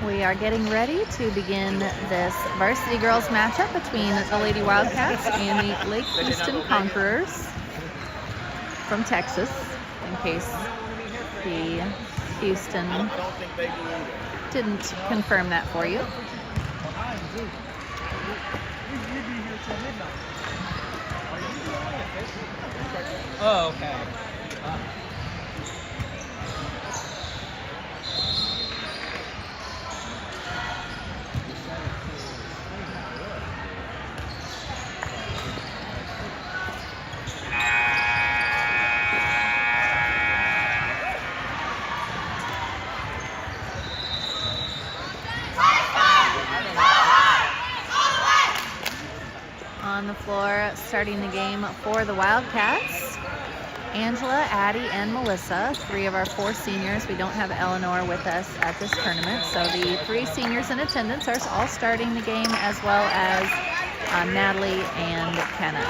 We are getting ready to begin this varsity girls matchup between the Lady Wildcats and the Lake Houston Conquerors from Texas, in case the Houston didn't confirm that for you. Oh, okay. On the floor, starting the game for the Wildcats, Angela, Addie, and Melissa, 3 of our 4 seniors. We don't have Eleanor with us at this tournament, so the 3 seniors in attendance are all starting the game, as well as Natalie and Kenna.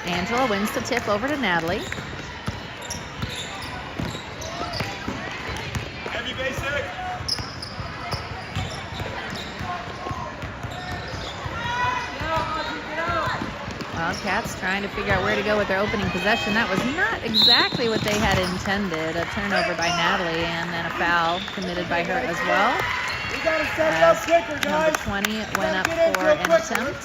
Angela wins the tip over to Natalie. Wildcats trying to figure out where to go with their opening possession. That was not exactly what they had intended. A turnover by Natalie and then a foul committed by her as well. As number 20 went up for an attempt.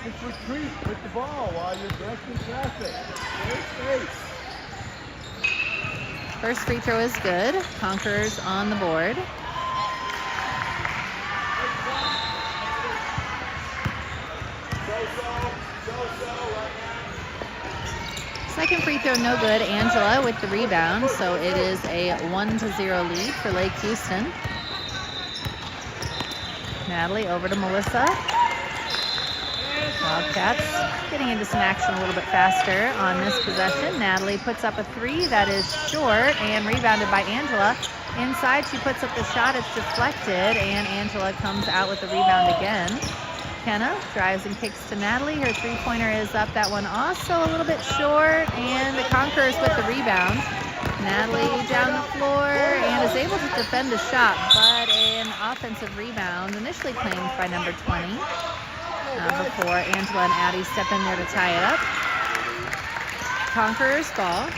Just retreat with the ball while you're directing traffic. First free throw is good. Conquerors on the board. Second free throw, no good. Angela with the rebound, so it is a 1-0 lead for Lake Houston. Natalie over to Melissa. Wildcats getting into some action a little bit faster on this possession. Natalie puts up a 3 that is short and rebounded by Angela. Inside, she puts up the shot. It's deflected, and Angela comes out with the rebound again. Kenna drives and kicks to Natalie. Her 3-pointer is up. That one also a little bit short, and the Conquerors with the rebound. Natalie down the floor and is able to defend the shot, but an offensive rebound initially claimed by number 20 before Angela and Addie step in there to tie it up. Conquerors ball.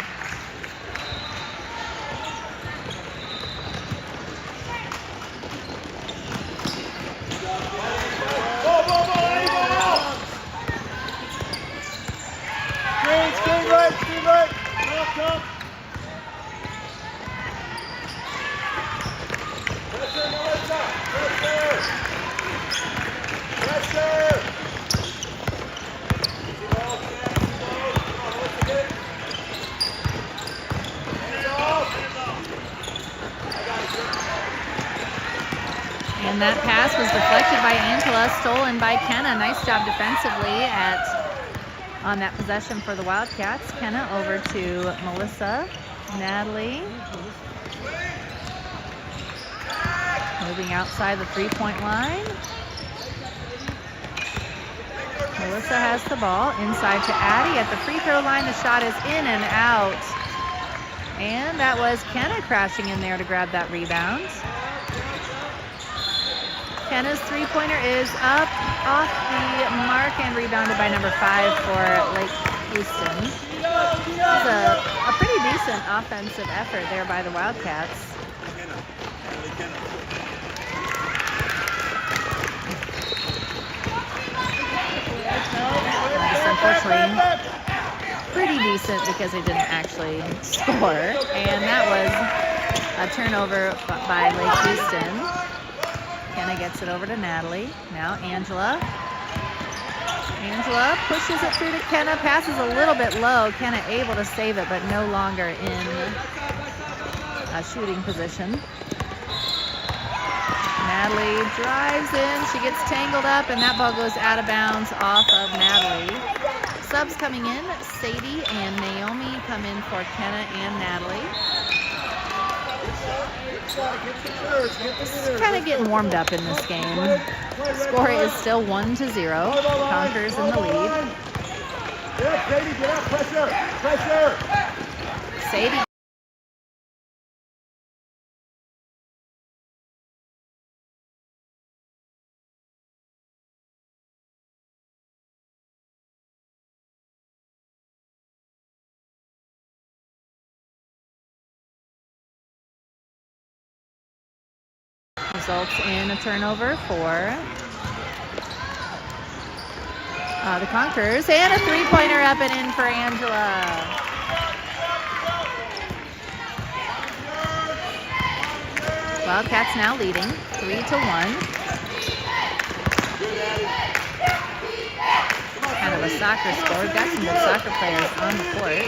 And that pass was deflected by Angela, stolen by Kenna. Nice job defensively on that possession for the Wildcats. Kenna over to Melissa. Natalie moving outside the 3-point line. Melissa has the ball inside to Addie at the free throw line. The shot is in and out. And that was Kenna crashing in there to grab that rebound. Kenna's 3-pointer is up off the mark and rebounded by number 5 for Lake Houston. It was a pretty decent offensive effort there by the Wildcats. Just unfortunately pretty decent because they didn't actually score. And that was a turnover by Lake Houston. Kenna gets it over to Natalie. Now Angela. Angela pushes it through to Kenna. Passes a little bit low. Kenna able to save it, but no longer in a shooting position. Natalie drives in. She gets tangled up, and that ball goes out of bounds off of Natalie. Subs coming in, Sadie and Naomi come in for Kenna and Natalie. Just kind of getting warmed up in this game. Score is still 1-0. Conquerors in the lead. Yeah, Sadie, get out, pressure, pressure. Sadie. Results in a turnover for the Conquerors, and a three-pointer up and in for Angela. Wildcats now leading 3-1. Kind of a soccer score. We've got some good soccer players on the court.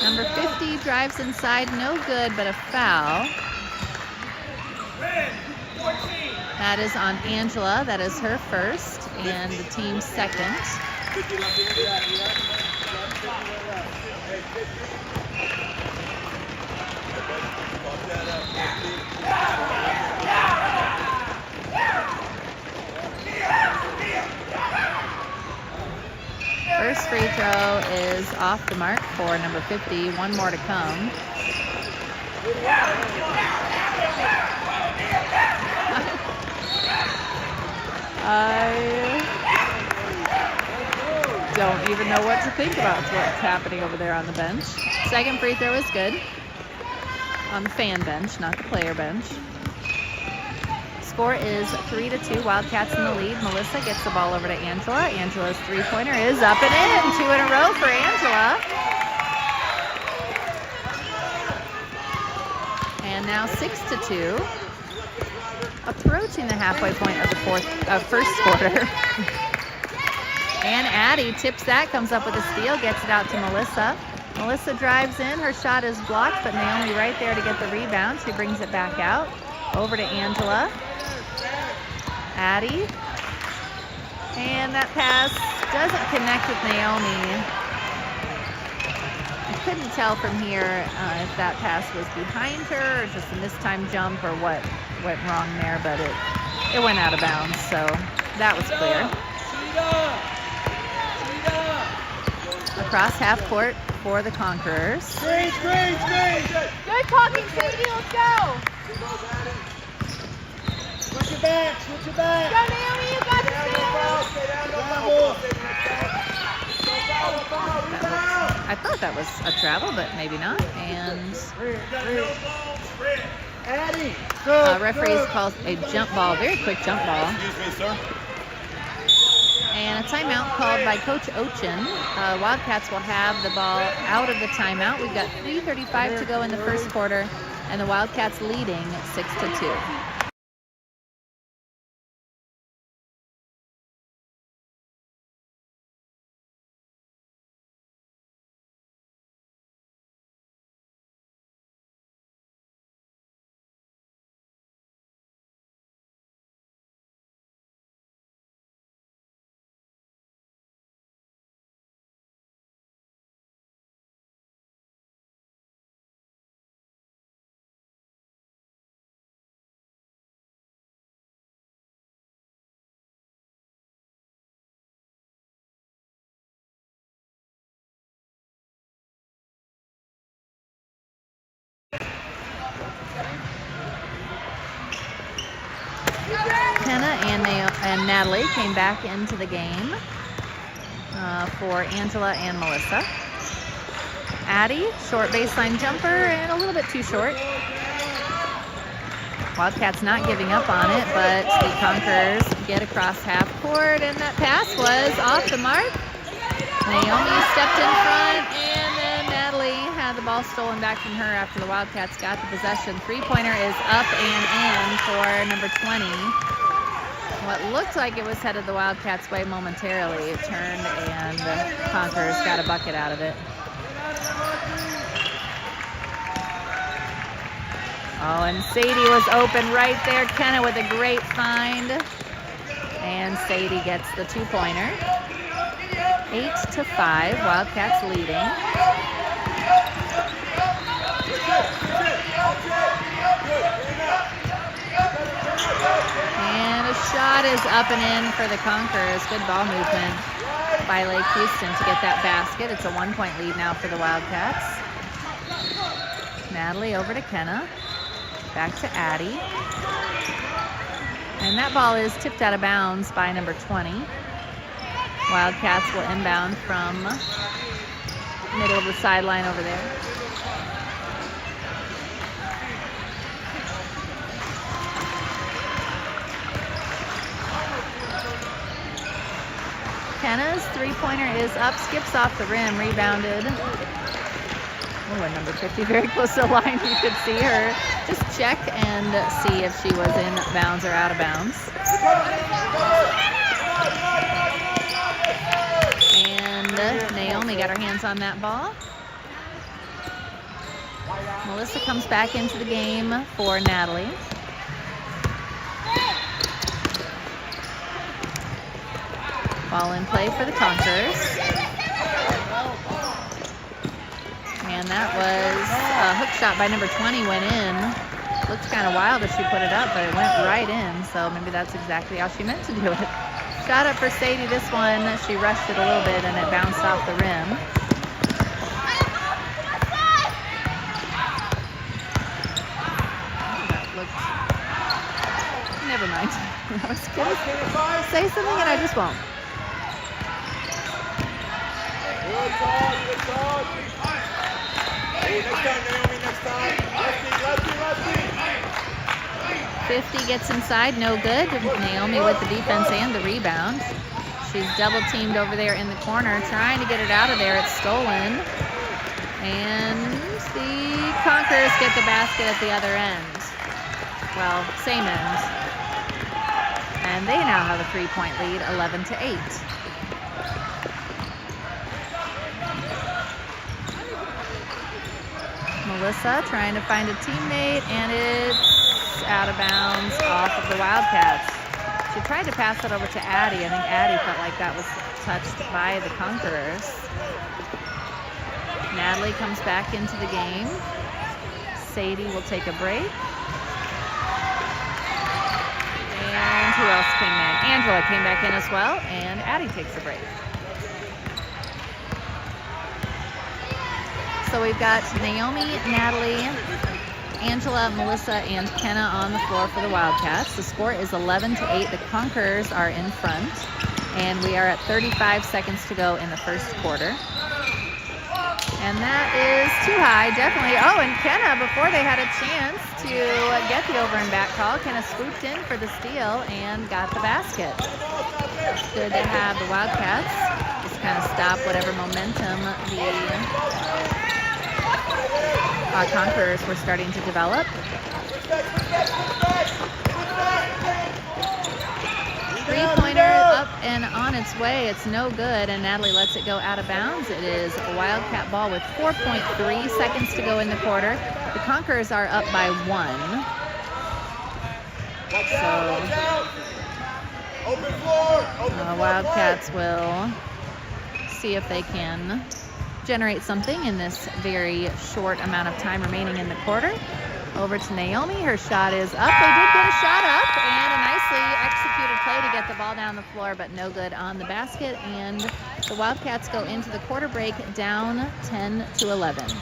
Number 50 drives inside, no good, but a foul. That is on Angela. That is her first and the team's second. First free throw is off the mark for number 50. One more to come. I don't even know what to think about what's happening over there on the bench. Second free throw is good. On the fan bench, not the player bench. Score is 3-2. Wildcats in the lead. Melissa gets the ball over to Angela. Angela's three-pointer is up and in. 2 in a row for Angela. And now 6-2. Approaching the halfway point of the first quarter. And Addie tips that, comes up with a steal, gets it out to Melissa. Melissa drives in. Her shot is blocked, but Naomi right there to get the rebound. She brings it back out. Over to Angela. Addie. And that pass doesn't connect with Naomi. I couldn't tell from here if that pass was behind her or just a mistimed jump or what went wrong there, but it went out of bounds, so that was clear. Across half court for the Conquerors. Screen. Good talking, Sadie. Let's go. Switch your back. Go, Naomi. You got the I thought that was a travel, but maybe not. And Addie. Referees calls a jump ball, very quick jump ball. Excuse me, sir. And a timeout called by Coach Ochin. Wildcats will have the ball out of the timeout. We've got 3:35 to go in the first quarter, and the Wildcats leading 6-2. Kenna and Natalie came back into the game for Angela and Melissa. Addie, short baseline jumper and a little bit too short. Wildcats not giving up on it, but the Conquerors get across half court, and that pass was off the mark. Naomi stepped in front, and then Natalie had the ball stolen back from her after the Wildcats got the possession. Three-pointer is up and in for number 20. What looked like it was headed the Wildcats' way momentarily. It turned, and the Conquerors got a bucket out of it. Oh, and Sadie was open right there. Kenna with a great find. And Sadie gets the 2-pointer. 8-5, Wildcats leading. And a shot is up and in for the Conquerors. Good ball movement by Lake Houston to get that basket. It's a 1-point lead now for the Wildcats. Natalie over to Kenna. Back to Addie. And that ball is tipped out of bounds by number 20. Wildcats will inbound from middle of the sideline over there. Kenna's 3-pointer is up, skips off the rim, rebounded. Oh, and number 50 very close to the line. You could see her just check and see if she was in bounds or out of bounds. And Naomi got her hands on that ball. Melissa comes back into the game for Natalie. Ball in play for the Conquerors. And that was a hook shot by number 20, went in. Looked kind of wild as she put it up, but it went right in. So maybe that's exactly how she meant to do it. Shot up for Sadie. This one, she rushed it a little bit and it bounced off the rim. That looked... Never mind. I was going to say something and I just won't. Good dog, good dog. Hey, next time, Naomi, next time. Lefty. 50 gets inside, no good. Naomi with the defense and the rebound. She's double teamed over there in the corner, trying to get it out of there. It's stolen. And the Conquerors get the basket at the other end. Well, same end. And they now have a 3-point lead, 11-8. Melissa trying to find a teammate, and it's out of bounds off of the Wildcats. She tried to pass it over to Addie. I think Addie felt like that was touched by the Conquerors. Natalie comes back into the game. Sadie will take a break. And who else came in? Angela came back in as well, and Addie takes a break. So we've got Naomi, Natalie, Angela, Melissa, and Kenna on the floor for the Wildcats. The score is 11-8. The Conquerors are in front, and we are at 35 seconds to go in the first quarter. And that is too high, definitely. Oh, and Kenna, before they had a chance to get the over and back call, Kenna swooped in for the steal and got the basket. Good to have the Wildcats just kind of stop whatever momentum the Conquerors were starting to develop. Three-pointer up and on its way. It's no good, and Natalie lets it go out of bounds. It is a Wildcat ball with 4.3 seconds to go in the quarter. The Conquerors are up by 1. So Wildcats will see if they can generate something in this very short amount of time remaining in the quarter. Over to Naomi. Her shot is up. They did get a shot up, and a nicely executed play to get the ball down the floor, but no good on the basket. And the Wildcats go into the quarter break down 10-11.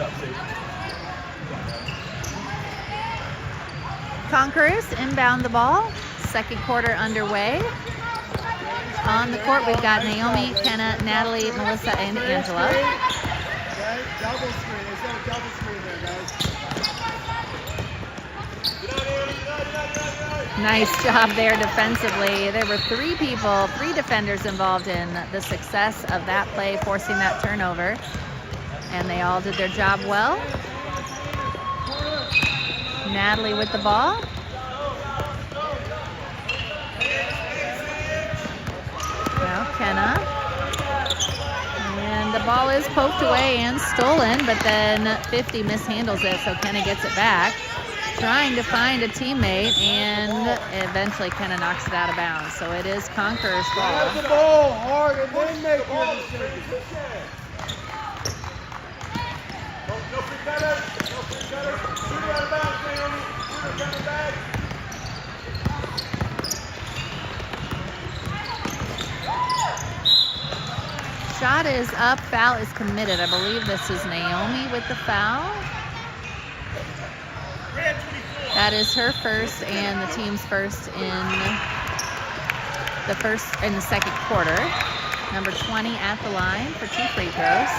job, Steve. Conquerors inbound the ball. Second quarter underway. On the court, we've got Naomi, Kenna, Natalie, Melissa, and Angela. Okay, double screen. There's no double screen there, guys. Nice job there defensively. There were three defenders involved in the success of that play, forcing that turnover. And they all did their job well. Natalie with the ball. Now Kenna. And the ball is poked away and stolen, but then 50 mishandles it, so Kenna gets it back. Trying to find a teammate, and eventually Kenna knocks it out of bounds. So it is Conquerors' ball. Grab the ball hard and then make your decision. No free cutter. No free cutter. Shoot it out of bounds, Naomi. Shoot it coming back. Shot is up, foul is committed. I believe this is Naomi with the foul. That is her first and the team's first in the second quarter. Number 20 at the line for 2 free throws.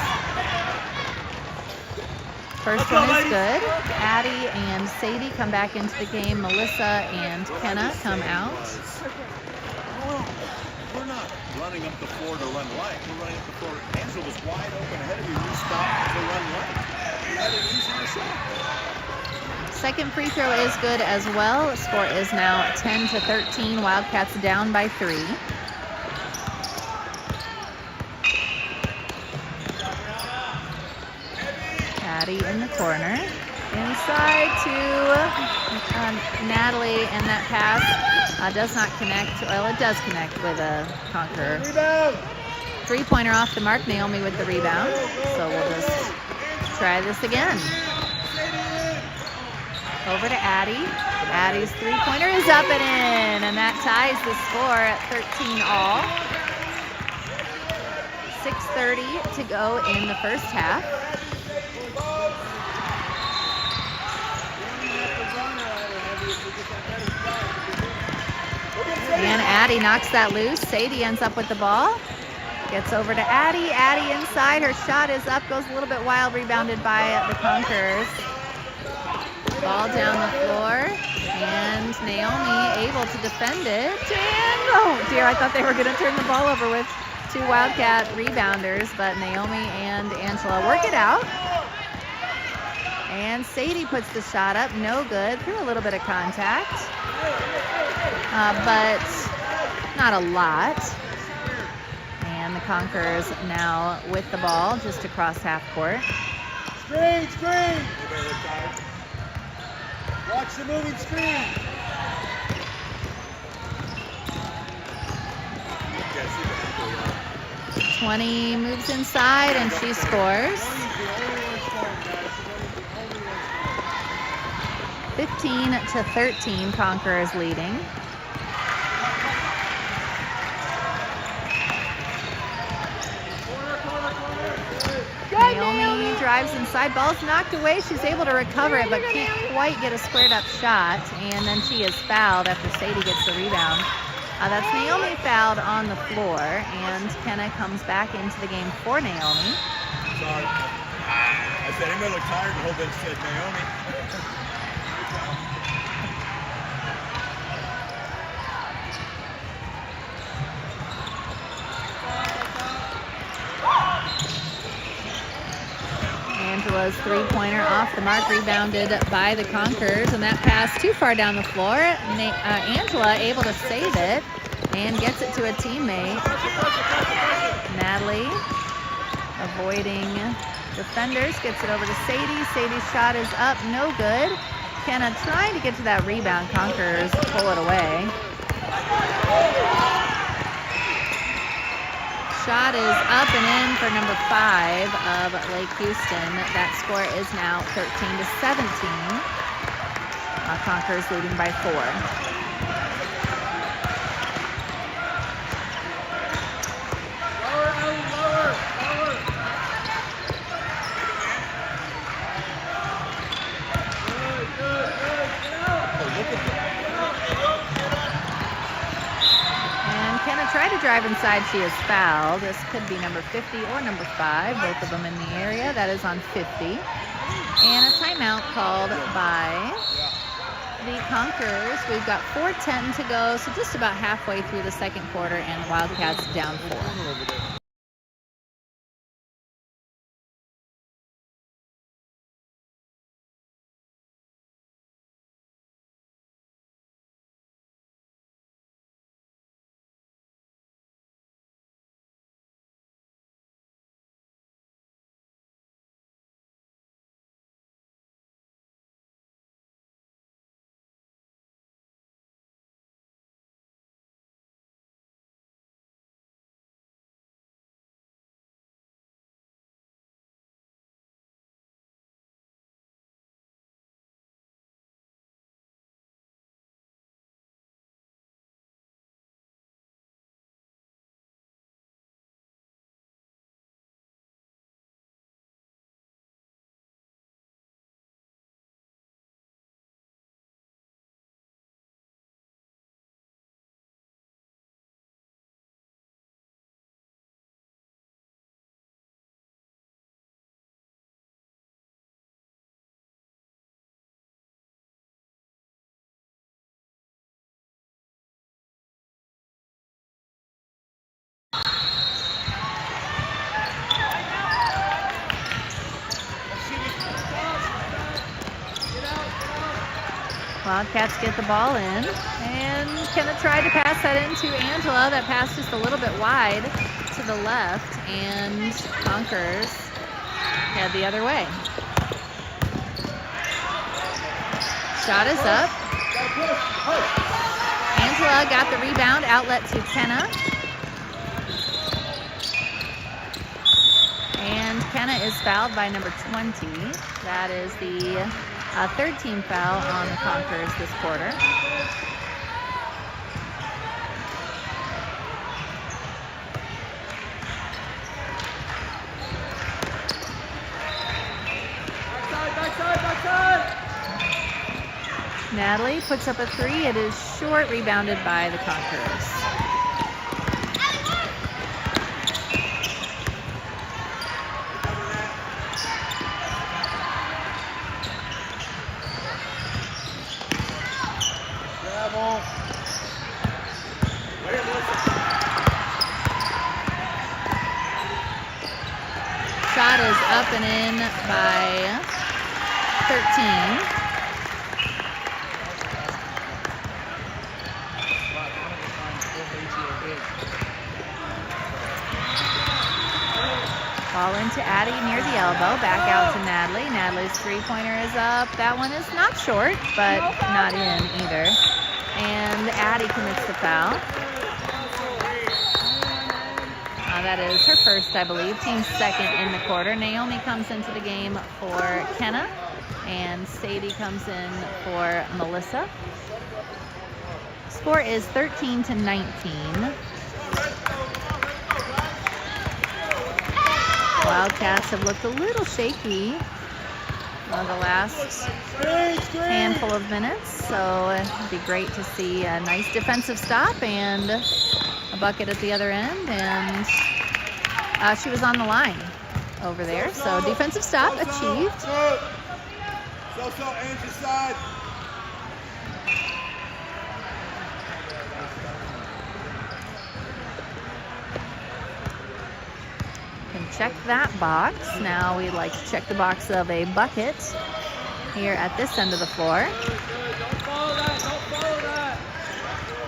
First one is good. Addie and Sadie come back into the game. Melissa and Kenna come out. We're not running up the floor to run right. We're running up the floor. Angela was wide open ahead of you. You stopped to run right. You had an easier shot. Second free throw is good as well. The score is now 10-13. Wildcats down by 3. Addie in the corner. Inside to Natalie, and that pass does not connect. Well, it does connect with a Conqueror. Rebound. 3-pointer off the mark. Naomi with the rebound. So we'll just try this again. Over to Addie. Addie's 3-pointer is up and in, and that ties the score at 13 all. 6:30 to go in the first half. And Addie knocks that loose. Sadie ends up with the ball. Gets over to Addie. Addie inside. Her shot is up. Goes a little bit wild. Rebounded by the Conquerors. Ball down the floor. And Naomi able to defend it. And, oh dear, I thought they were going to turn the ball over with 2 Wildcat rebounders. But Naomi and Angela work it out. And Sadie puts the shot up. No good. Through a little bit of contact. But not a lot. And the Conquerors now with the ball just across half court. Screen, screen. Watch the moving screen. 20 moves inside and she scores. 15-13, Conquerors leading. Naomi drives inside, ball's knocked away. She's able to recover it, but can't quite get a squared up shot. And then she is fouled after Sadie gets the rebound. That's Naomi fouled on the floor, and Kenna comes back into the game for Naomi. Sorry. I said anybody look tired, the whole bench said Naomi. Angela's 3-pointer off the mark, rebounded by the Conquerors, and that pass too far down the floor. Angela able to save it and gets it to a teammate. Natalie avoiding defenders, gets it over to Sadie. Sadie's shot is up, no good. Kenna trying to get to that rebound. Conquerors pull it away. Shot is up and in for number 5 of Lake Houston. That score is now 13-17. Conquerors leading by 4. drive inside, she is fouled. This could be number 50 or number 5, both of them in the area. That is on 50. And a timeout called by the Conquerors. We've got 4:10 to go, so just about halfway through the second quarter, and the Wildcats down 4. Wildcats get the ball in, and Kenna tried to pass that into Angela. That pass just a little bit wide to the left, and Conquerors head the other way. Shot is up. Angela got the rebound, outlet to Kenna. And Kenna is fouled by number 20. That is the third team foul on the Conquerors this quarter. Backside. Natalie puts up a 3. It is short, rebounded by the Conquerors. Shot is up and in by 13. Ball into Addie near the elbow. Back out to Natalie. Natalie's three-pointer is up. That one is not short, but not in either. And Addie commits the foul. That is her first, I believe. Team's second in the quarter. Naomi comes into the game for Kenna, and Sadie comes in for Melissa. Score is 13-19. Wildcats have looked a little shaky the last handful of minutes, so it'd be great to see a nice defensive stop and a bucket at the other end, and she was on the line over there, so defensive stop achieved. So, Angie's side. Can check that box. Now we'd like to check the box of a bucket here at this end of the floor. Don't follow that.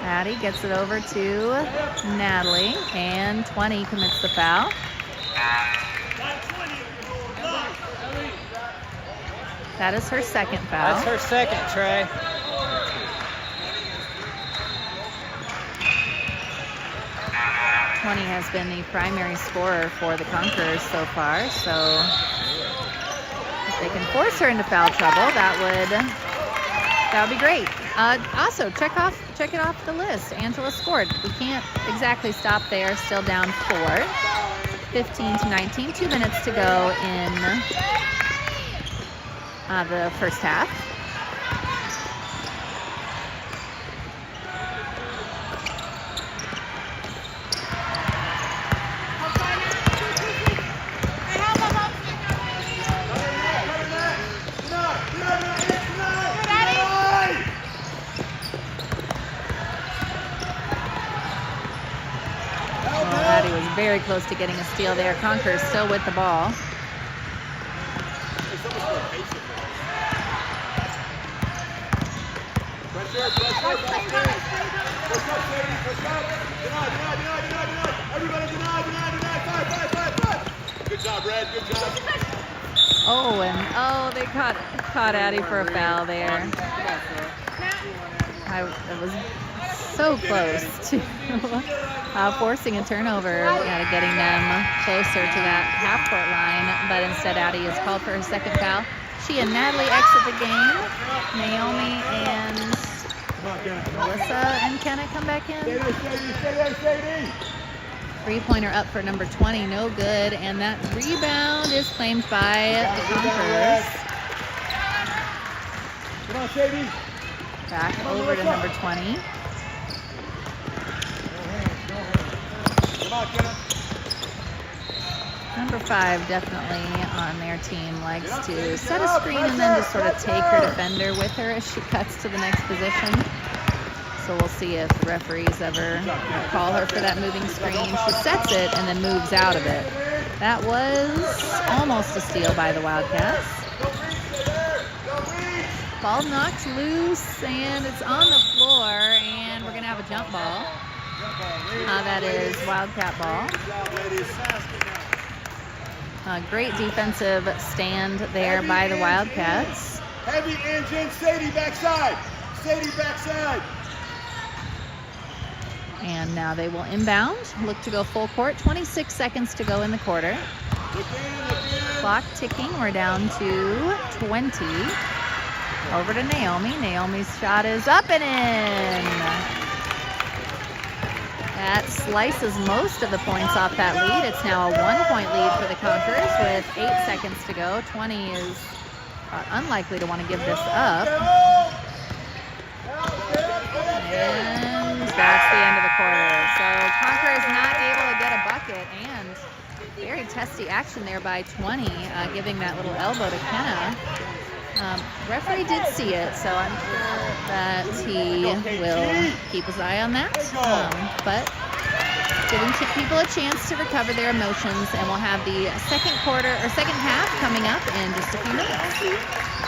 Addie gets it over to Natalie, and 20 commits the foul. That is her second foul. That's her second, Trey. Has been the primary scorer for the Conquerors so far, so if they can force her into foul trouble, that would be great. Also, check it off the list. Angela scored. We can't exactly stop there. Still down 4, 15-19. 2 minutes to go in the first half. very close to getting a steal there. Conquerors still with the ball. It's almost more patient with us. Pressure, ball screen. Push up, Sadie, push up. Deny. Everybody deny. 5. Good job, Red, good job. Oh, and they caught Addie for a foul there. It was so close to forcing a turnover, getting them closer to that half-court line, but instead Addie is called for her second foul. She and Natalie exit the game. Naomi and Melissa and Kenna come back in. Stay there. Three-pointer up for number 20, no good, and that rebound is claimed by the Conquerors. Come on, Sadie. Back over to number 20. Come on, Kenna. Number 5 definitely on their team likes to set a screen and then just sort of take her defender with her as she cuts to the next position. So we'll see if the referees ever call her for that moving screen. She sets it and then moves out of it. That was almost a steal by the Wildcats. Ball knocked loose and it's on the floor, and we're going to have a jump ball. That is Wildcat ball. Great defensive stand there by the Wildcats. Heavy engine, Sadie backside. And now they will inbound, look to go full court. 26 seconds to go in the quarter. Clock ticking, we're down to 20. Over to Naomi. Naomi's shot is up and in. That slices most of the points off that lead. It's now a 1-point lead for the Conquerors with 8 seconds to go. 20 is unlikely to want to give this up. And that's the end of the quarter. So Conquerors not able to get a bucket, and very testy action there by 20, giving that little elbow to Kenna. Referee did see it, so I'm sure that he will keep his eye on that. But giving people a chance to recover their emotions, and we'll have the second half coming up in just a few minutes.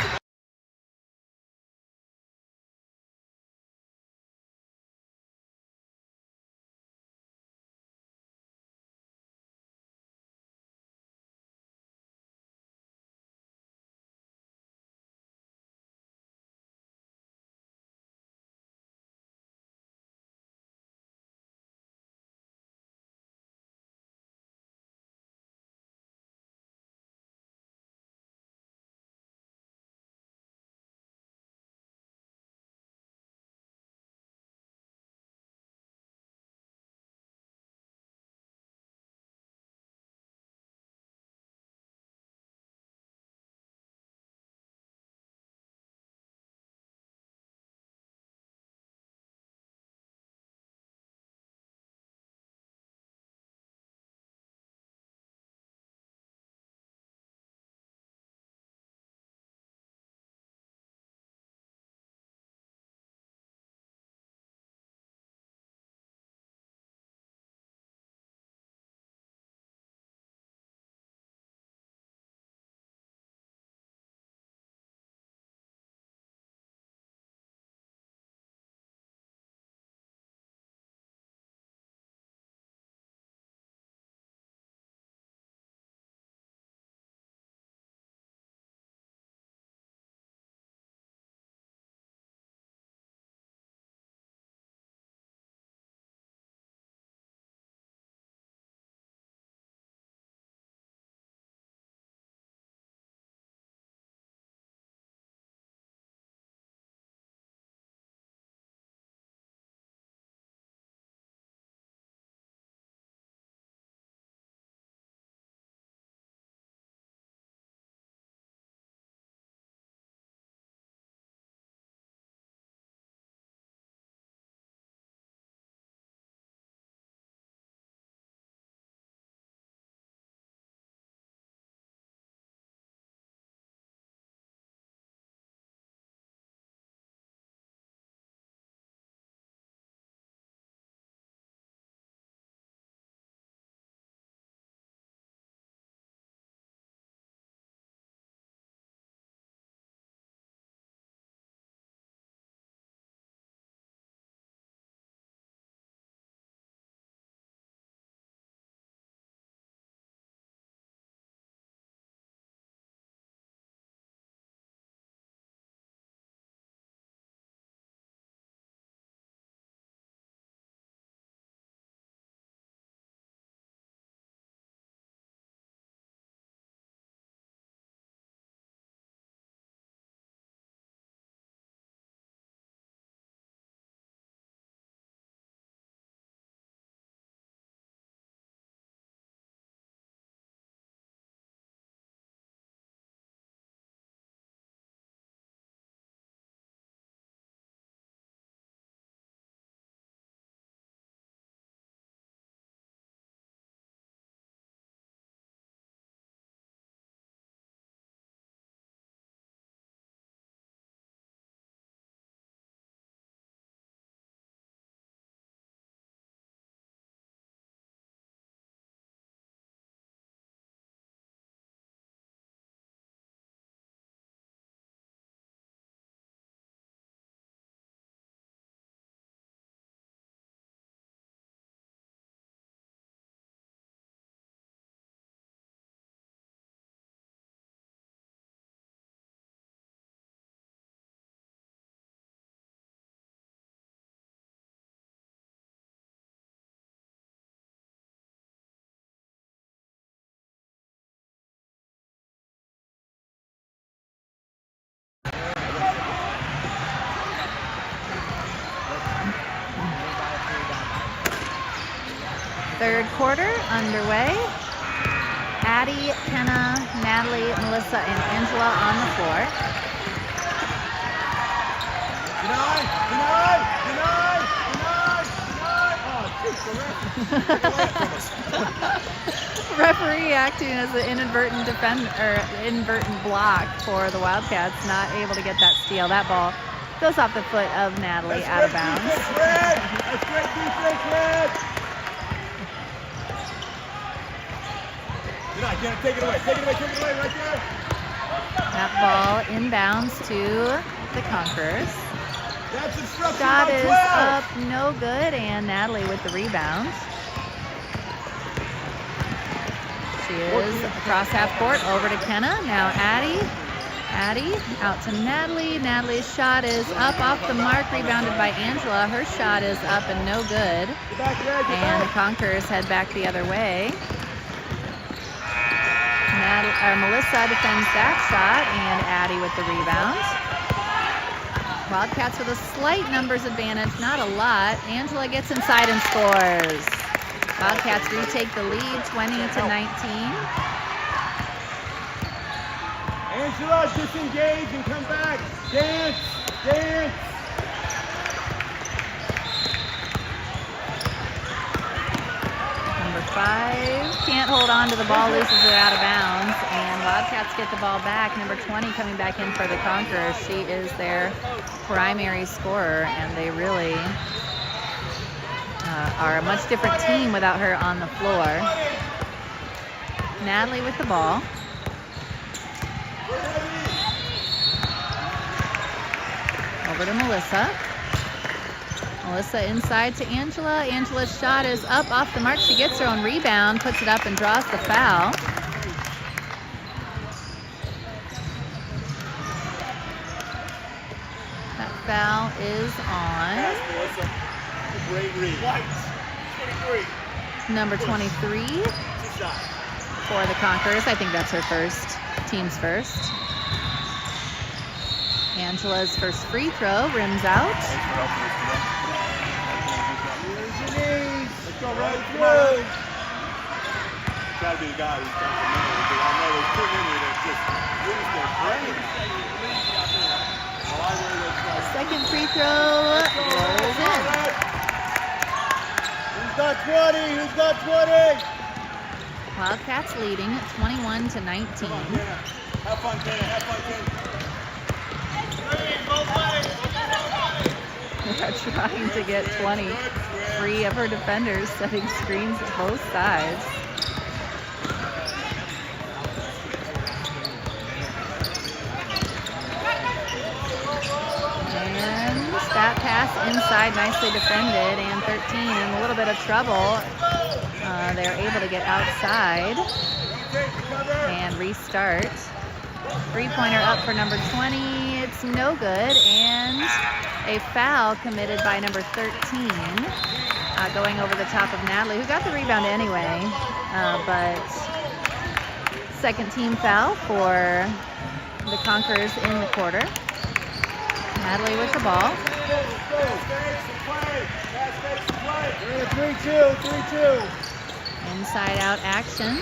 third quarter underway. Addie, Kenna, Natalie, Melissa, and Angela on the floor. Referee acting as an inadvertent inadvertent block for the Wildcats, not able to get that steal. That ball goes off the foot of Natalie, out of bounds. That's great defense, Red. Take it away right there. That ball inbounds to the Conquerors. That's instruction. Shot is 12. up, no good, and Natalie with the rebound. She is across half court, over to Kenna. Now Addie out to Natalie. Natalie's shot is up, off the mark, rebounded by Angela. Her shot is up and no good. And the Conquerors head back the other way. Melissa defends that shot, and Addie with the rebound. Wildcats with a slight numbers advantage, not a lot. Angela gets inside and scores. Wildcats retake the lead, 20-19. Angela, disengage and come back. Dance. Number 5 can't hold on to the ball, loses it out of bounds, and Wildcats get the ball back. Number 20 coming back in for the Conquerors. She is their primary scorer, and they really are a much different team without her on the floor. Natalie with the ball. Over to Melissa. Melissa inside to Angela. Angela's shot is up, off the mark. She gets her own rebound, puts it up, and draws the foul. That foul is on Great read. number 23 for the Conquerors. I think that's her team's first. Angela's first free throw rims out. Let's go right through. Try to be the guy who's complimentary, because I know there's too many that just lose their brain. Second free throw rolls in. Who's got 20? Who's got 20? Wildcats leading 21-19. Have fun, Kenna. They're trying to get 20 free of her defenders, setting screens at both sides. And that pass inside, nicely defended, and 13 in a little bit of trouble. They're able to get outside and restart. Three-pointer up for number 20. It's no good, and a foul committed by number 13, going over the top of Natalie, who got the rebound anyway, but second team foul for the Conquerors in the quarter. Natalie with the ball. 3-2. Inside out action.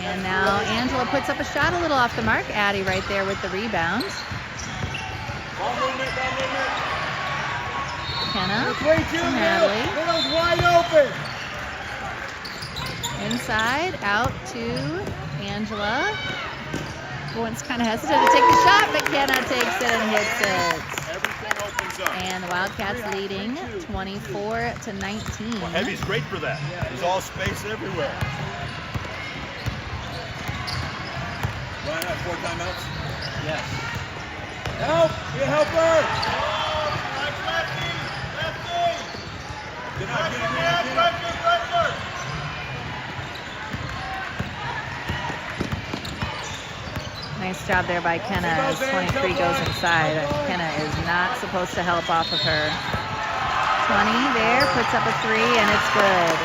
And now Angela puts up a shot a little off the mark. Addie right there with the rebound. Kenna to Natalie. Middle's wide open. Inside, out to Angela. Everyone's kind of hesitant to take the shot, but Kenna takes it and hits it. Everything opens up. And the Wildcats leading 24-19. Well, Heavy's great for that. There's all space everywhere. Ryan, have 4 timeouts? Yes. Help! Be a helper! Get out. Nice job there by Kenna as 23 goes inside. Kenna is not supposed to help off of her. 20 there, puts up a 3, and it's good.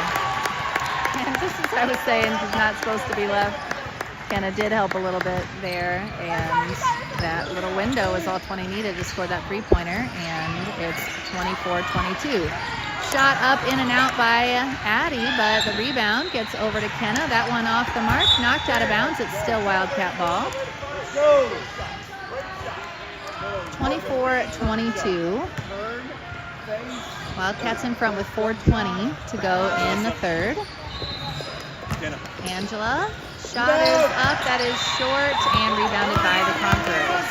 And just as I was saying, she's not supposed to be left. Kenna did help a little bit there, and that little window is all 20 needed to score that three-pointer, and it's 24-22. shot up, in and out by Addie, but the rebound gets over to Kenna. That one off the mark, knocked out of bounds. It's still Wildcat ball. 24-22. Wildcats in front with 4:20 to go in the third. Angela, shot is up, that is short, and rebounded by the Conquerors.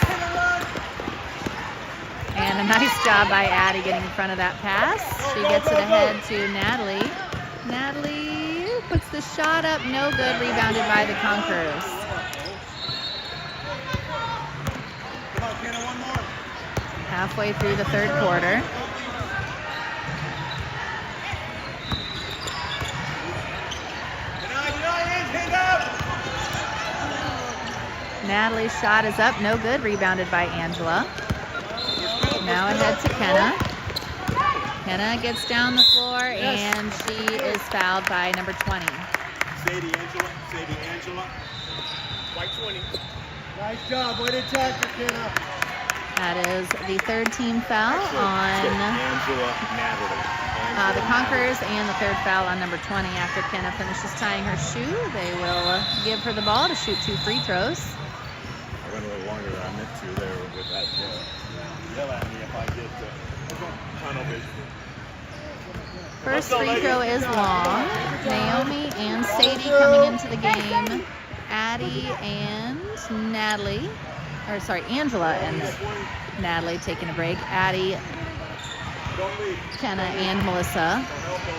And a nice job by Addie getting in front of that pass. She gets it ahead to Natalie. Natalie puts the shot up, no good, rebounded by the Conquerors. Halfway through the third quarter. Natalie's shot is up, no good, rebounded by Angela. Now ahead to Kenna. Kenna gets down the floor, and she is fouled by number 20. Sadie Angela. White 20. Nice job. Way to tackle, Kenna. That is the third team foul on Angela, Natalie. the Conquerors, and the third foul on number 20. After Kenna finishes tying her shoe, they will give her the ball to shoot 2 free throws. I went a little longer than I meant to there with that. Yell at me if I get tunnel vision. First free throw is long. Naomi and Sadie coming into the game. Addie and Natalie. Or sorry, Angela and Natalie taking a break. Addie, Kenna, and Melissa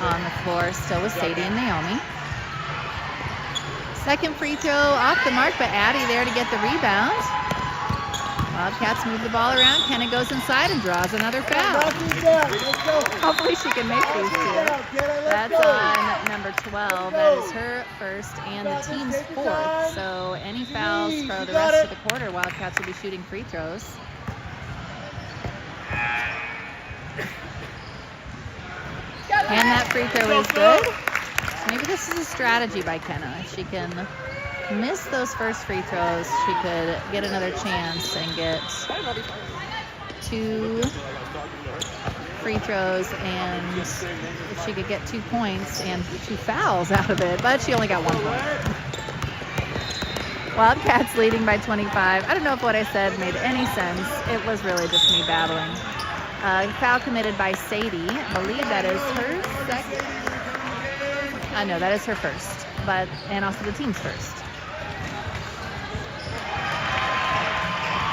on the floor, still with Sadie and Naomi. Second free throw off the mark, but Addie there to get the rebound. Wildcats move the ball around. Kenna goes inside and draws another foul. Hopefully she can make these 2. That's on number 12. That is her first and the team's 4th. So any fouls for the rest of the quarter, Wildcats will be shooting free throws. And that free throw is good. So maybe this is a strategy by Kenna. If she can miss those first free throws, she could get another chance and get 2 free throws, and if she could get 2 points and 2 fouls out of it, but she only got 1 point. Wildcats leading by 25. I don't know if what I said made any sense. It was really just me babbling. Foul committed by Sadie. I believe that is her second. No, that is her first, and also the team's first.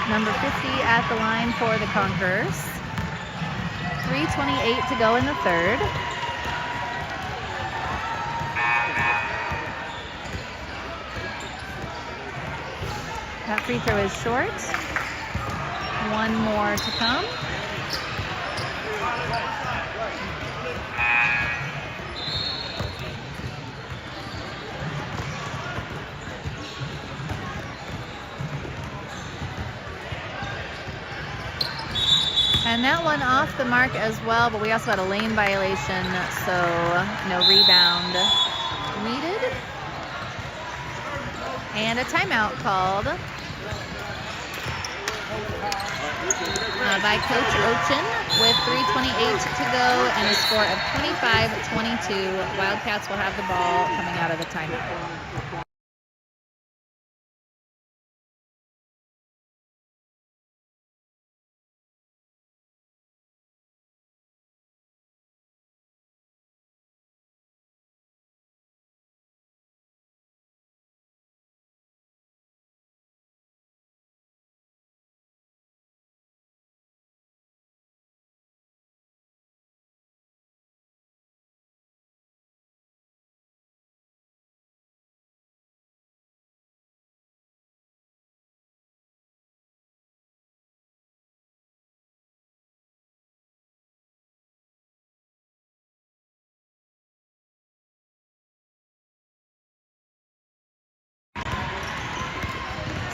Number 50 at the line for the Conquerors. 3:28 to go in the third. That free throw is short. 1 more to come. And that one off the mark as well, but we also had a lane violation, so no rebound needed. And a timeout called by Coach Ochin with 3:28 to go and a score of 25-22. Wildcats will have the ball coming out of the timeout.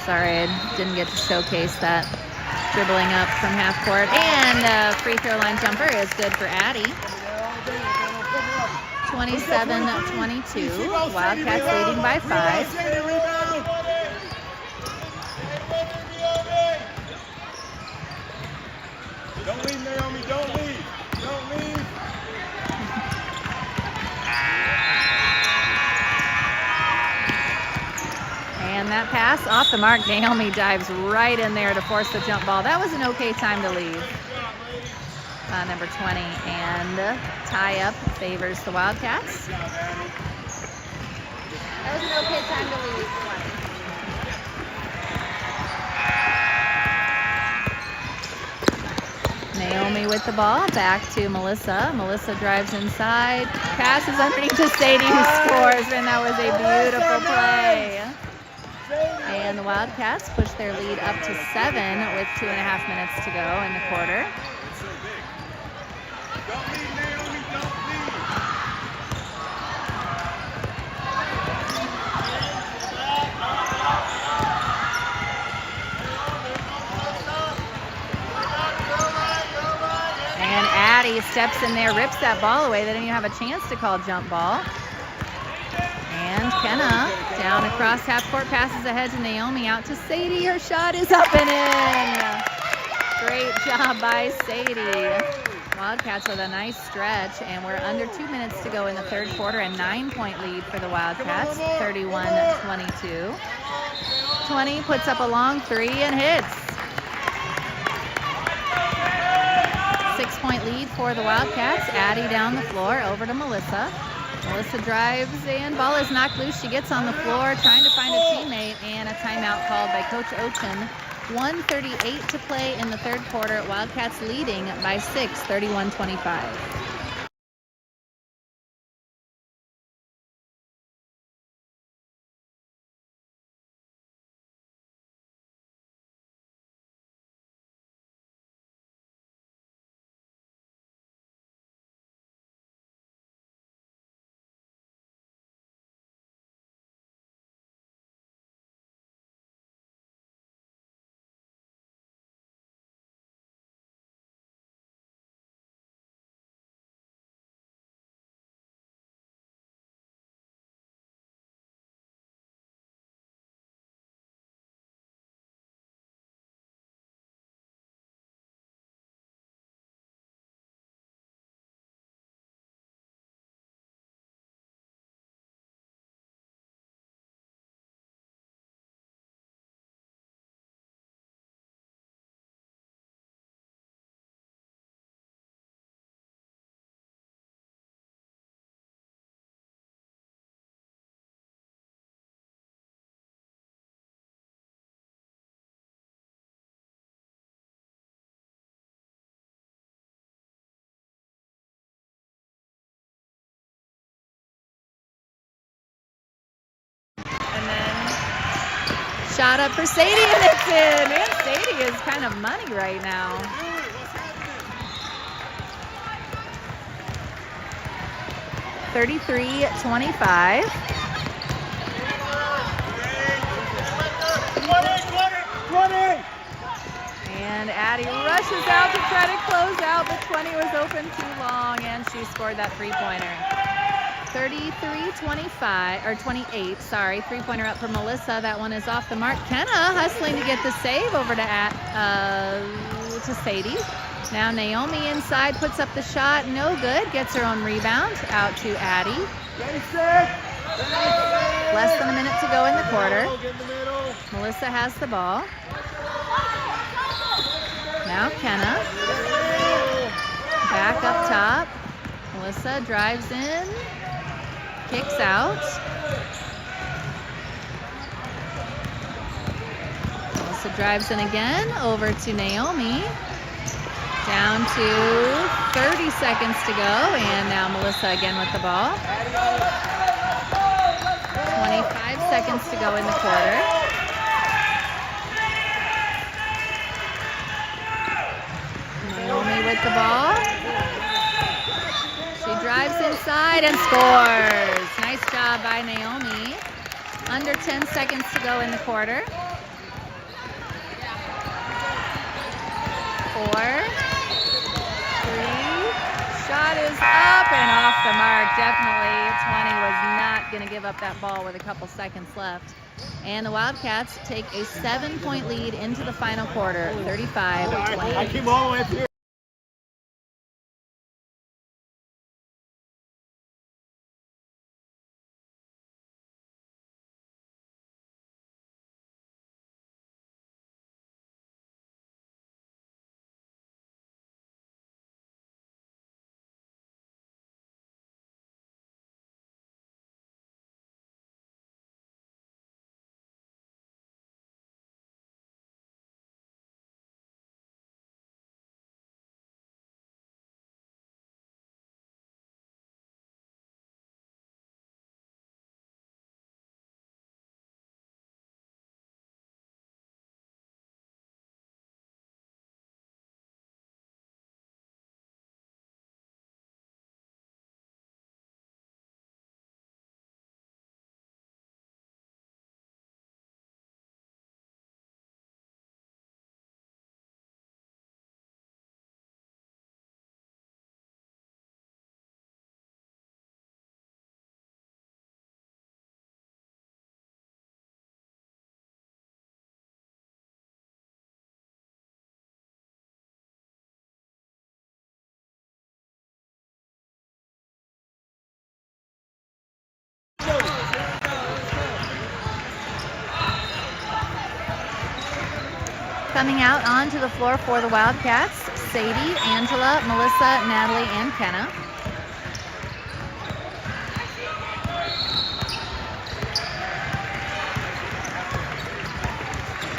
Sorry, I didn't get to showcase that dribbling up from half court. And a free throw line jumper is good for Addie. 27-22. Wildcats leading by 5. Don't leave, Naomi. Don't leave. Don't leave. that pass off the mark. Naomi dives right in there to force the jump ball. That was an okay time to leave. Number 20, and tie-up favors the Wildcats. That was an okay time to leave. 20. Naomi with the ball, back to Melissa. Melissa drives inside, passes underneath to Sadie, who scores, and that was a beautiful play. And the Wildcats push their lead up to 7 with 2.5 minutes to go in the quarter. Don't leave, Naomi, don't leave. And Addie steps in there, rips that ball away. They didn't even have a chance to call jump ball. And Kenna down across half court, passes ahead to Naomi, out to Sadie. Her shot is up and in. Great job by Sadie. Wildcats with a nice stretch, and we're under 2 minutes to go in the third quarter. A 9-point lead for the Wildcats, 31-22. 20 puts up a long three and hits. 6-point lead for the Wildcats. Addie down the floor, over to Melissa. Melissa drives and ball is knocked loose. She gets on the floor trying to find a teammate, and a timeout called by Coach Ochen. 1:38 to play in the third quarter. Wildcats leading by 6, 31-25. And then shot up for Sadie, and it's in. Man, Sadie is kind of money right now. 33-25. And Addie rushes out to try to close out, but 20 was open too long, and she scored that three-pointer. 33-25, or 28, sorry. Three-pointer up for Melissa. That one is off the mark. Kenna hustling to get the save over to Sadie. Now Naomi inside, puts up the shot. No good. Gets her own rebound. Out to Addie. Less than a minute to go in the quarter. Melissa has the ball. Now Kenna. Back up top. Melissa drives in. Kicks out. Melissa drives in again, over to Naomi. Down to 30 seconds to go, and now Melissa again with the ball. 25 seconds to go in the quarter. Naomi with the ball. She drives inside and scores. Nice job by Naomi. Under 10 seconds to go in the quarter. 4, 3. Shot is up and off the mark. Definitely 20 was not going to give up that ball with a couple seconds left. And the Wildcats take a 7-point lead into the final quarter, 35-28. I came all the way up here. Coming out onto the floor for the Wildcats, Sadie, Angela, Melissa, Natalie, and Kenna.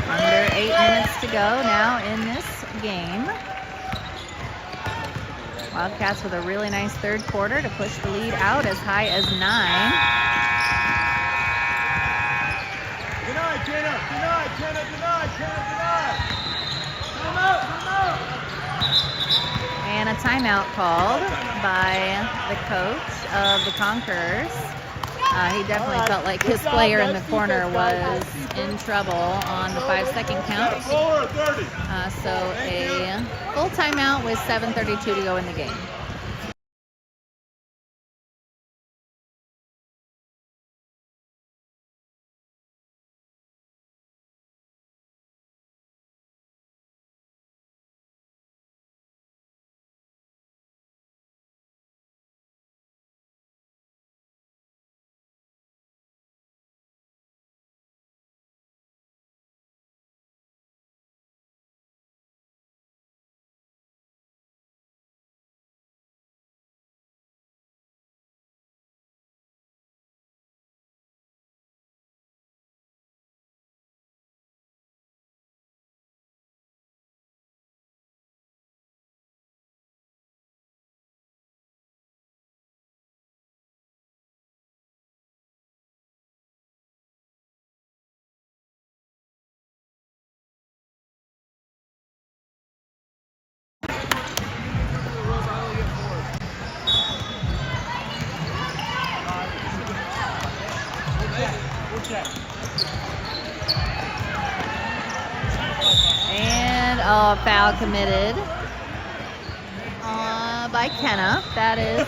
Under 8 minutes to go now in this game. Wildcats with a really nice third quarter to push the lead out as high as 9. Deny, Kenna! Deny, Kenna! Deny, Kenna! Deny! Come out! Come out! And a timeout called by the coach of the Conquerors. He definitely felt like his player in the corner was in trouble on the 5-second count. So a full timeout with 7:32 to go in the game. And a foul committed by Kenna. That is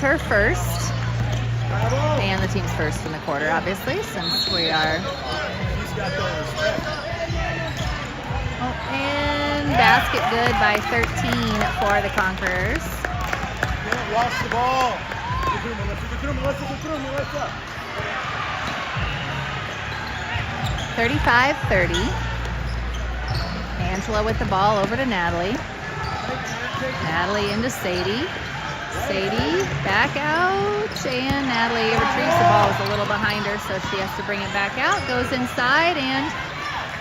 her first. And the team's first in the quarter, obviously, since we are. And basket good by 13 for the Conquerors. Watch the ball. 35-30. Angela with the ball over to Natalie. Natalie into Sadie. Sadie back out, and Natalie retrieves the ball. Was a little behind her, so she has to bring it back out. Goes inside and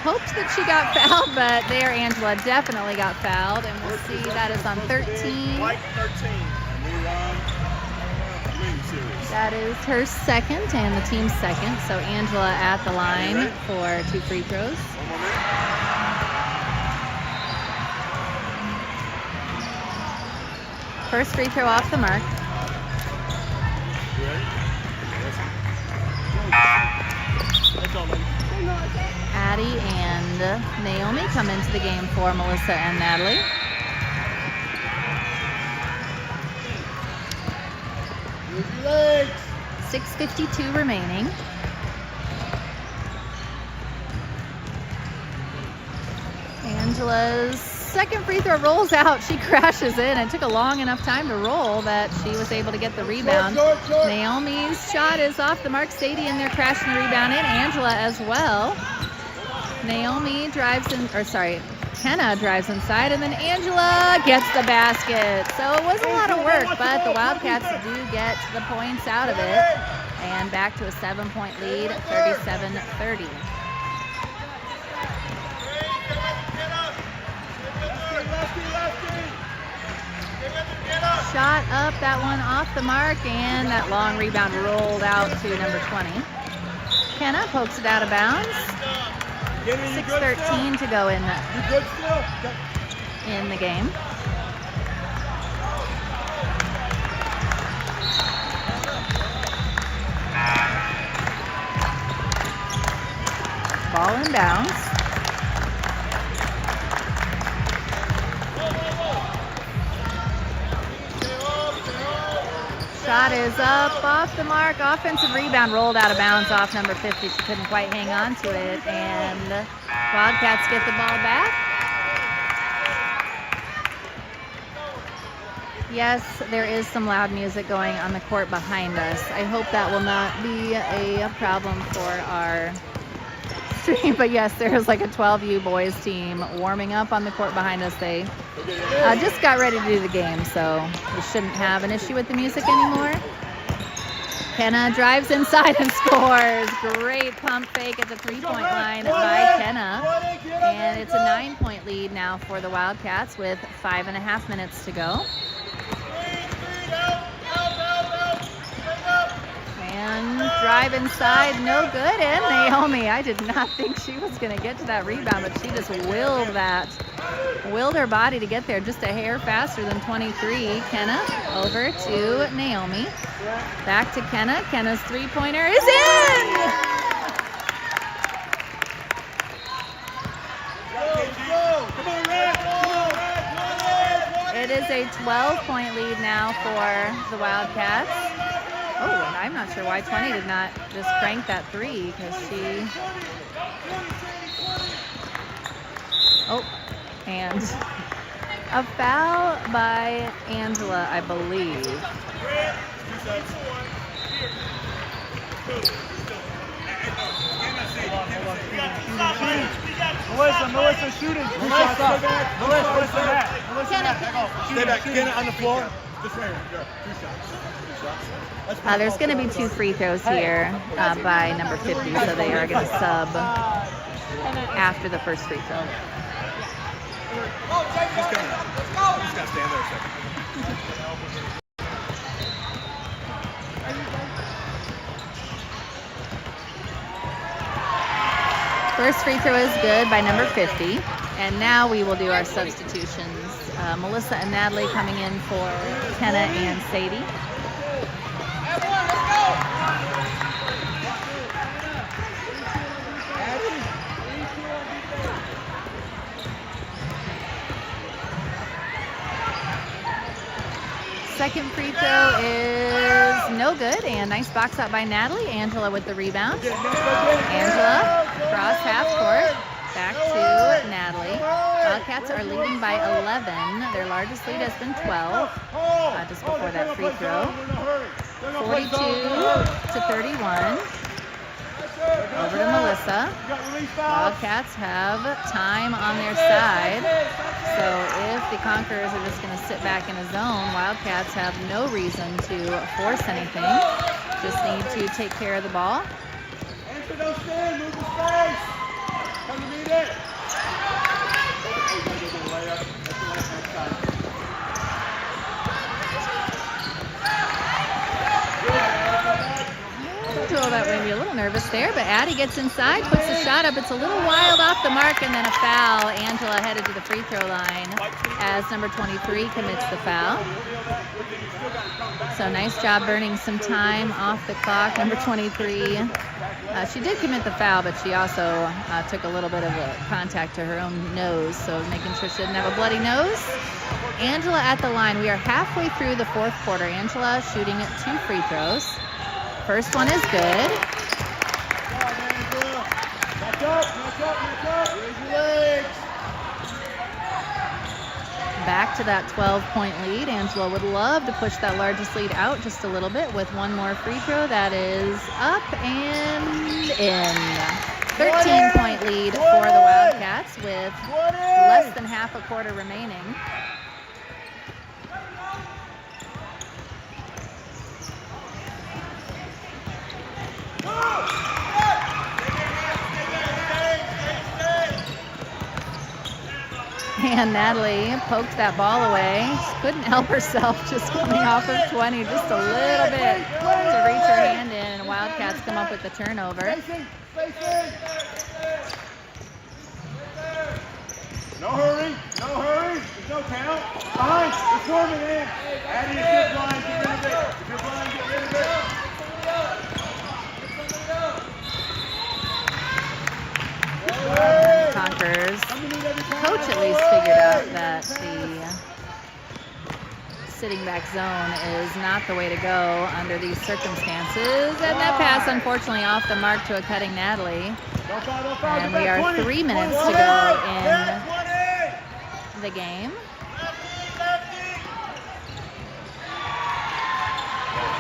hopes that she got fouled, but there Angela definitely got fouled, and we'll see that is on 13. White 13, and we run win series. That is her second and the team's second. So Angela at the line for 2 free throws. One more minute. First free throw off the mark. You ready? Addie and Naomi come into the game for Melissa and Natalie. Use your legs. 6:52 remaining. Angela's second free throw rolls out. She crashes in. It took a long enough time to roll that she was able to get the rebound. Short. Naomi's shot is off the mark. Sadie in there crashing the rebound in. Angela as well. Naomi drives in, or sorry, Kenna drives inside, and then Angela gets the basket. So it was a lot of work, but the Wildcats do get the points out of it. And back to a 7-point lead, 37-30. Shot up, that one off the mark, and that long rebound rolled out to number 20. Kenna pokes it out of bounds. 6:13 to go in the game. Ball inbounds. Shot is up, off the mark. Offensive rebound rolled out of bounds off number 50. She couldn't quite hang on to it, and Wildcats get the ball back. Yes, there is some loud music going on the court behind us. I hope that will not be a problem for our stream. But yes, there's like a 12U boys team warming up on the court behind us. They just got ready to do the game, so we shouldn't have an issue with the music anymore. Kenna drives inside and scores. Great pump fake at the three-point line by Kenna. And it's a 9-point lead now for the Wildcats with 5.5 minutes to go. And drive inside, no good. And Naomi, I did not think she was going to get to that rebound, but she just willed her body to get there just a hair faster than 23. Kenna over to Naomi. Back to Kenna. Kenna's three-pointer is in! It is a 12-point lead now for the Wildcats. Oh, and I'm not sure why 20 did not just crank that three, because she... Oh, and a foul by Angela, I believe. Melissa shooting. Melissa, stay back. Get it on the floor. Just right here. 2 shots. There's going to be 2 free throws here by number 50, so they are going to sub after the first free throw. Just gotta stand there a second. First free throw is good by number 50. And now we will do our substitutions. Melissa and Natalie coming in for Kenna and Sadie. Second free throw is no good, and nice box out by Natalie. Angela with the rebound. Angela cross half court, back to Natalie. Wildcats are leading by 11. Their largest lead has been 12 just before that free throw. 42 to 31. Over to Melissa. Wildcats have time on their side. So if the Conquerors are just going to sit back in a zone, Wildcats have no reason to force anything. Just need to take care of the ball. Answer, don't stand, move the space. Come to meet it. That made me a little nervous there, but Addie gets inside, puts the shot up. It's a little wild off the mark, and then a foul. Angela headed to the free throw line as number 23 commits the foul. So nice job burning some time off the clock. Number 23, she did commit the foul, but she also took a little bit of a contact to her own nose, so making sure she didn't have a bloody nose. Angela at the line. We are halfway through the fourth quarter. Angela shooting 2 free throws. First one is good. Back to that 12-point lead. Angela would love to push that largest lead out just a little bit with one more free throw. That is up and in. 13-point lead for the Wildcats with less than half a quarter remaining. And Natalie poked that ball away. She couldn't help herself, just coming off of 20 just a little bit to reach her hand in. And Wildcats come up with the turnover. No hurry, no hurry. There's no count. Behind, we're forming in. Addie, if you're blind, get rid of it. If you're blind, get rid of it. Conquerors coach at least figured out that the sitting back zone is not the way to go under these circumstances. And that pass, unfortunately, off the mark to a cutting Natalie. And we are 3 minutes to go in the game.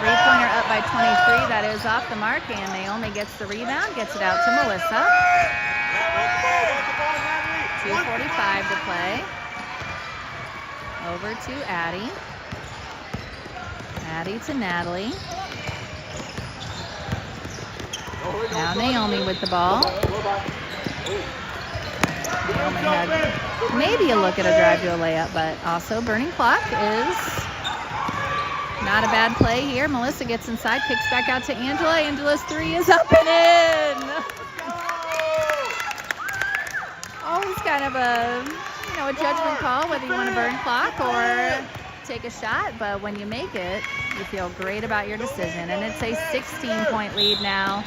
Three-pointer up by 23. That is off the mark, and Naomi gets the rebound, gets it out to Melissa. 2:45 to play. Over to Addie. Addie to Natalie. Now Naomi with the ball. Naomi had maybe a look at a drive to a layup, but also burning clock is not a bad play here. Melissa gets inside, kicks back out to Angela. Angela's three is up and in. Always kind of a judgment call whether you want to burn clock or take a shot, but when you make it, you feel great about your decision. And it's a 16-point lead now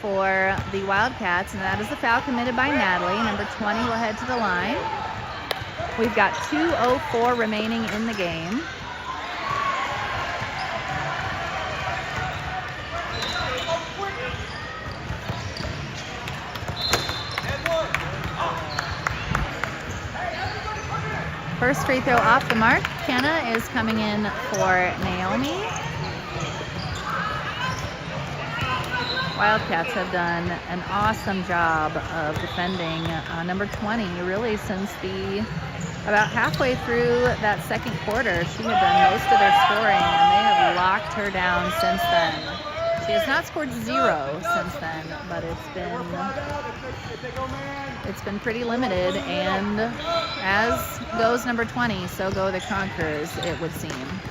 for the Wildcats, and that is the foul committed by Natalie. Number 20 will head to the line. We've got 2:04 remaining in the game. First free throw off the mark. Kenna is coming in for Naomi. Wildcats have done an awesome job of defending number 20, really since about halfway through that second quarter. She had done most of their scoring, and they have locked her down since then. She has not scored 0 since then, but it's been pretty limited, and as goes number 20, so go the Conquerors, it would seem.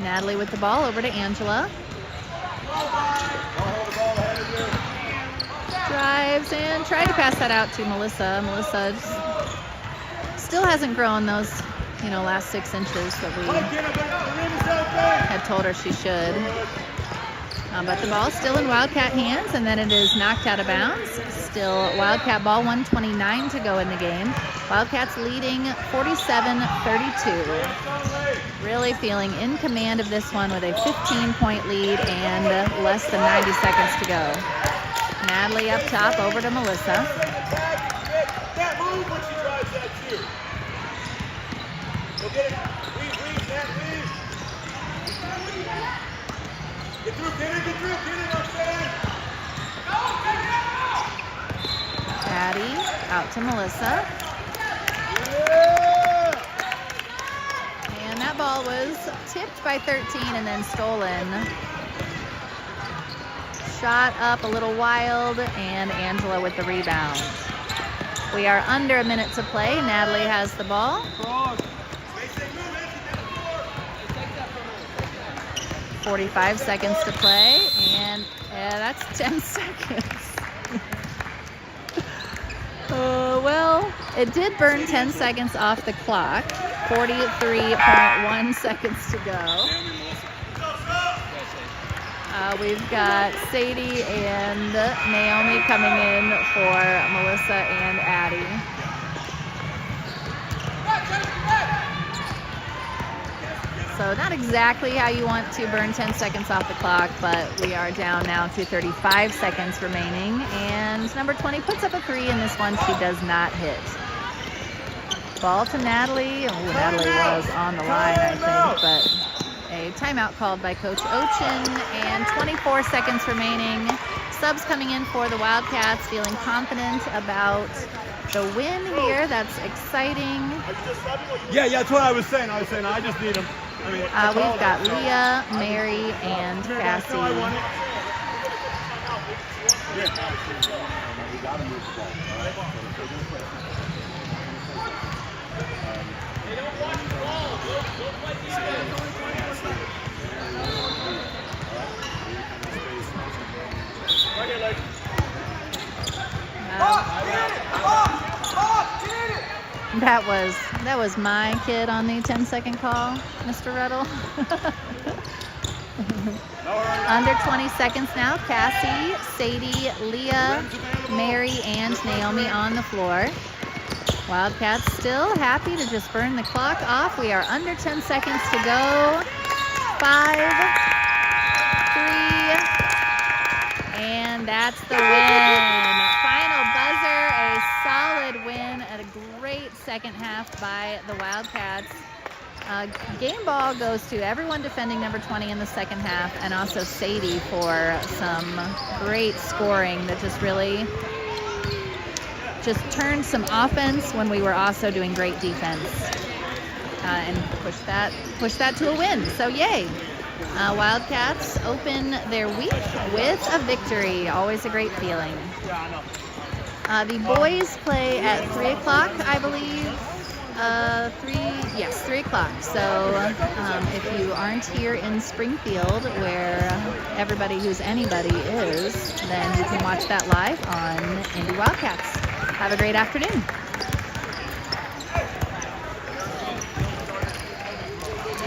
Natalie with the ball over to Angela. Drives and tried to pass that out to Melissa. Melissa still hasn't grown those, last 6 inches that we had told her she should. But the ball's still in Wildcat hands, and then it is knocked out of bounds. Still Wildcat ball, 1:29 to go in the game. Wildcats leading 47-32. Really feeling in command of this one with a 15-point lead and less than 90 seconds to go. Natalie up top, over to Melissa. That move when she drives that too. Go get it. Weave, Nat, weave. Get through, get it, outside. Addie out to Melissa. Yeah. And that ball was tipped by 13 and then stolen. Shot up a little wild, and Angela with the rebound. We are under a minute to play. Natalie has the ball. 45 seconds to play, and that's 10 seconds. Well, it did burn 10 seconds off the clock. 43.1 seconds to go. We've got Sadie and Naomi coming in for Melissa and Addie. So not exactly how you want to burn 10 seconds off the clock, but we are down now to 35 seconds remaining. And number 20 puts up a 3 in this one. She does not hit. Ball to Natalie. Oh, Natalie was on the line, I think, but a timeout called by Coach Ochin, and 24 seconds remaining. Subs coming in for the Wildcats, feeling confident about the win here. That's exciting. Yeah, that's what I was saying. I just need them. We've got Leah, Mary, and Cassie. That was my kid on the 10-second call, Mr. Ruddle. Under 20 seconds now. Cassie, Sadie, Leah, Mary, and Naomi on the floor. Wildcats still happy to just burn the clock off. We are under 10 seconds to go. 5, 3, and that's the win. Final buzzer, a solid win at a great second half by the Wildcats. Game ball goes to everyone defending number 20 in the second half, and also Sadie for some great scoring that just really just turned some offense when we were also doing great defense, and push that to a win. So yay! Wildcats open their week with a victory. Always a great feeling. The boys play at 3 o'clock, I believe. 3 o'clock. So if you aren't here in Springfield, where everybody who's anybody is, then you can watch that live on Indy Wildcats. Have a great afternoon.